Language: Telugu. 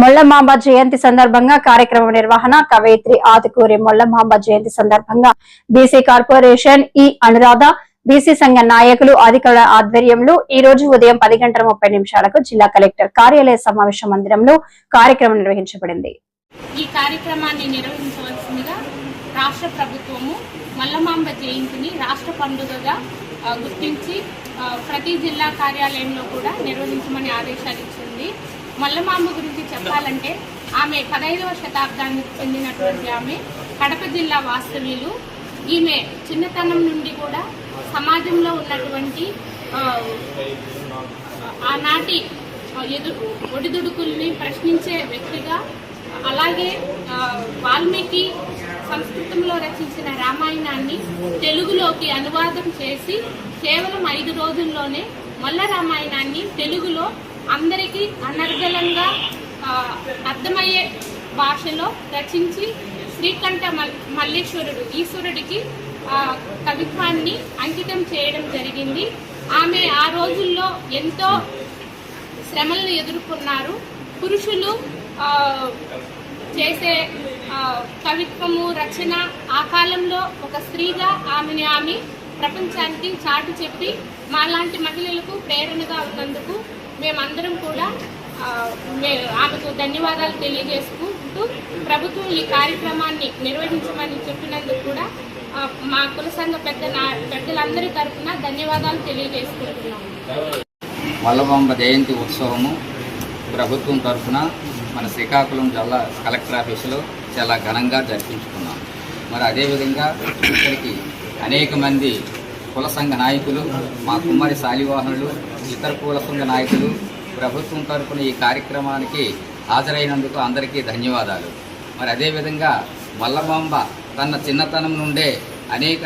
మొల్లమాంబ జయంతి సందర్భంగా కార్యక్రమ నిర్వహణ కవయిత్రి ఆతుకూరి మొల్లమాంబ జయంతి సందర్భంగా బీసీ కార్పొరేషన్ అనురాధ బీసీ సంఘ నాయకులు అధికారుల ఆధ్వర్యంలో ఈ రోజు ఉదయం 10:30 జిల్లా కలెక్టర్ కార్యాలయ సమావేశ మందిరంలో కార్యక్రమం నిర్వహించబడింది. ఈ కార్యక్రమాన్ని నిర్వహించవలసిందిగా రాష్ట్ర ప్రభుత్వము మల్లమాంబ జయంతిని రాష్ట్ర పండుగగా గుర్తించి ప్రతి జిల్లా కార్యాలయంలో కూడా నిర్వహించమని ఆదేశాలు ఇచ్చింది. మల్లమాంబ గురించి చెప్పాలంటే ఆమె 15వ శతాబ్దానికి చెందినటువంటి ఆమె కడప జిల్లా వాస్తవ్యులు. ఈమె చిన్నతనం నుండి కూడా సమాజంలో ఉన్నటువంటి ఆనాటి ఒడిదుడుకుల్ని ప్రశ్నించే వ్యక్తిగా, అలాగే వాల్మీకి సంస్కృతంలో రచించిన రామాయణాన్ని తెలుగులోకి అనువాదం చేసి కేవలం 5 రోజుల్లోనే మల్ల రామాయణాన్ని తెలుగులో అందరికీ అనర్గళంగా అర్థమయ్యే భాషలో రచించి శ్రీకంఠ మల్లేశ్వరుడు ఈశ్వరుడికి కవిత్వాన్ని అంకితం చేయడం జరిగింది. ఆమె ఆ రోజుల్లో ఎంతో శ్రమలను ఎదుర్కొన్నారు. పురుషులు చేసే కవిత్వము రచన ఆ కాలంలో ఒక స్త్రీగా ఆమె ప్రపంచానికి చాటు చెప్పి మాలాంటి మహిళలకు ప్రేరణగా ఉన్నందుకు మేమందరం కూడా ఆమెకు ధన్యవాదాలు తెలియజేసుకుంటూ ప్రభుత్వం ఈ కార్యక్రమాన్ని నిర్వహించమని చెప్పినందుకు కూడా మా కుల సంఘ పెద్దలందరి తరఫున ధన్యవాదాలు తెలియజేసుకుంటున్నాము. మల్లమాంబ జయంతి ఉత్సవము ప్రభుత్వం తరఫున మన శ్రీకాకుళం జిల్లా కలెక్టర్ ఆఫీసులో చాలా ఘనంగా జరిపించుకున్నాం. మరి అదేవిధంగా ఇక్కడికి అనేక మంది కుల సంఘ నాయకులు, మా కుమ్మరి శాలివాహనులు, ఇతర కుల సంఘ నాయకులు ప్రభుత్వం తరఫున ఈ కార్యక్రమానికి హాజరైనందుకు అందరికీ ధన్యవాదాలు. మరి అదేవిధంగా మల్లమాంబ తన చిన్నతనం నుండే అనేక